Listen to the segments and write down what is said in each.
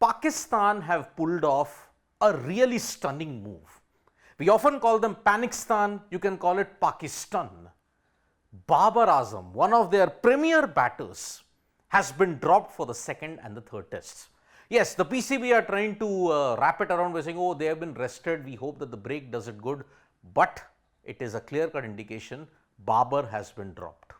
Pakistan have pulled off a really stunning move. We often call them Panikistan, you can call it Pakistan. Babar Azam, one of their premier batters, has been dropped for the second and the third tests. Yes, the PCB are trying to wrap it around by saying, oh, they have been rested, we hope that the break does it good, but it is a clear-cut indication Babar has been dropped.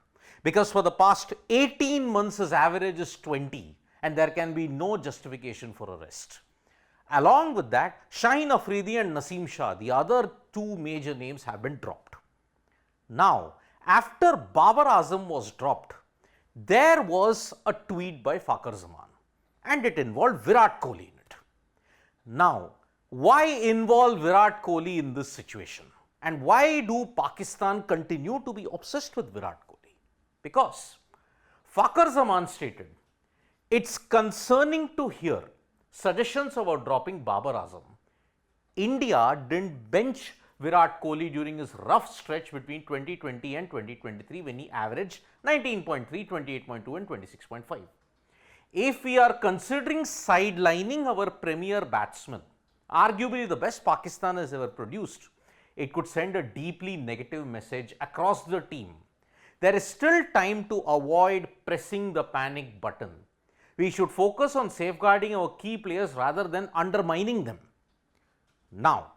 Because for the past 18 months, his average is 20 and there can be no justification for a rest. Along with that, Shaheen Afridi and Naseem Shah, the other two major names, have been dropped. Now, after Babar Azam was dropped, there was a tweet by Fakhar Zaman and it involved Virat Kohli in it. Now, why involve Virat Kohli in this situation? And why do Pakistan continue to be obsessed with Virat Kohli? Because Fakhar Zaman stated, it's concerning to hear suggestions about dropping Babar Azam. India didn't bench Virat Kohli during his rough stretch between 2020 and 2023 when he averaged 19.3, 28.2 and 26.5. If we are considering sidelining our premier batsman, arguably the best Pakistan has ever produced, it could send a deeply negative message across the team. There is still time to avoid pressing the panic button. We should focus on safeguarding our key players rather than undermining them. Now,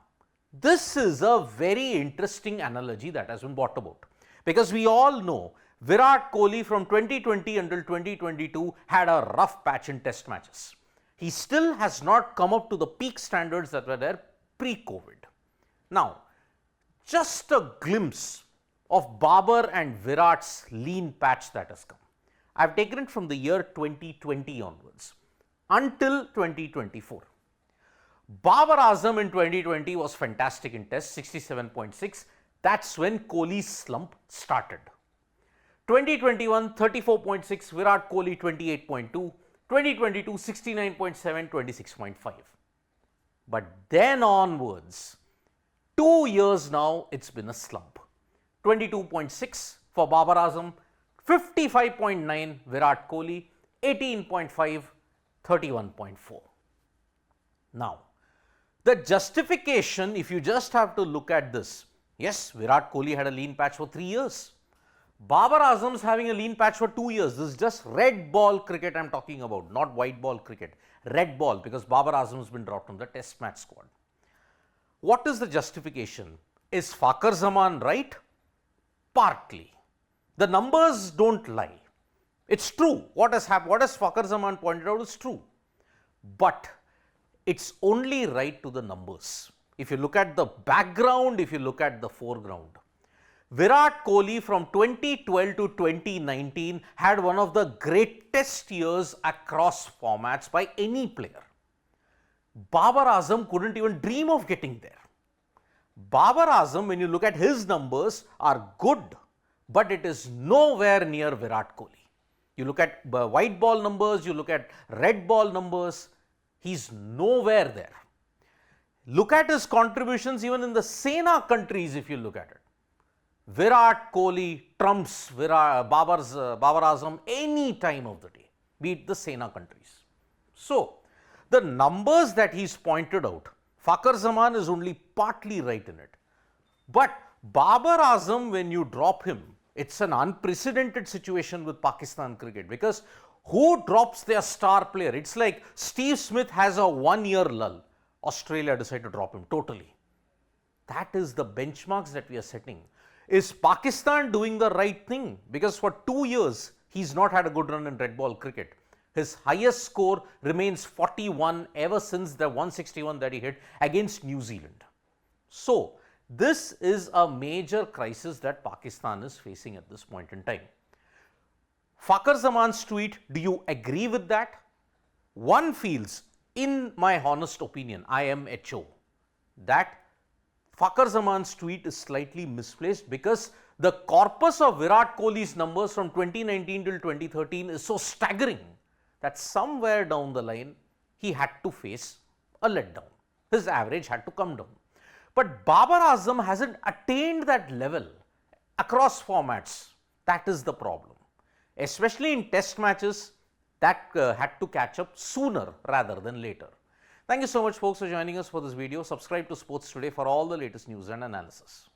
this is a very interesting analogy that has been brought about because we all know Virat Kohli from 2020 until 2022 had a rough patch in test matches. He still has not come up to the peak standards that were there pre-COVID. Now, just a glimpse of Babar and Virat's lean patch that has come. I have taken it from the year 2020 onwards until 2024. Babar Azam in 2020 was fantastic in tests, 67.6. That's when Kohli's slump started. 2021, 34.6, Virat Kohli 28.2, 2022, 69.7, 26.5. But then onwards, 2 years now, it's been a slump. 22.6 for Babar Azam, 55.9 Virat Kohli, 18.5, 31.4. Now, the justification, if you just have to look at this, yes, Virat Kohli had a lean patch for 3 years. Babar Azam is having a lean patch for 2 years. This is just red ball cricket I am talking about, not white ball cricket. Red ball because Babar Azam has been dropped from the test match squad. What is the justification? Is Fakhar Zaman right? Partly. The numbers don't lie. It's true. What has Fakhar Zaman pointed out is true. But it's only right to the numbers. If you look at the background, if you look at the foreground, Virat Kohli from 2012 to 2019 had one of the greatest years across formats by any player. Babar Azam couldn't even dream of getting there. Babar Azam, when you look at his numbers, are good, but it is nowhere near Virat Kohli. You look at white ball numbers, you look at red ball numbers, he's nowhere there. Look at his contributions even in the Sena countries if you look at it. Virat Kohli trumps Babar Azam any time of the day, be it the Sena countries. So, the numbers that he's pointed out, Fakhar Zaman is only partly right in it. But Babar Azam, when you drop him, it's an unprecedented situation with Pakistan cricket because who drops their star player? It's like Steve Smith has a 1-year lull. Australia decided to drop him totally. That is the benchmarks that we are setting. Is Pakistan doing the right thing? Because for 2 years, he's not had a good run in red ball cricket. His highest score remains 41 ever since the 161 that he hit against New Zealand. So, this is a major crisis that Pakistan is facing at this point in time. Fakhar Zaman's tweet, do you agree with that? One feels, in my honest opinion, IMHO, that Fakhar Zaman's tweet is slightly misplaced because the corpus of Virat Kohli's numbers from 2019 till 2013 is so staggering that somewhere down the line, he had to face a letdown. His average had to come down. But Babar Azam hasn't attained that level across formats. That is the problem. Especially in test matches, that had to catch up sooner rather than later. Thank you so much folks for joining us for this video. Subscribe to Sports Today for all the latest news and analysis.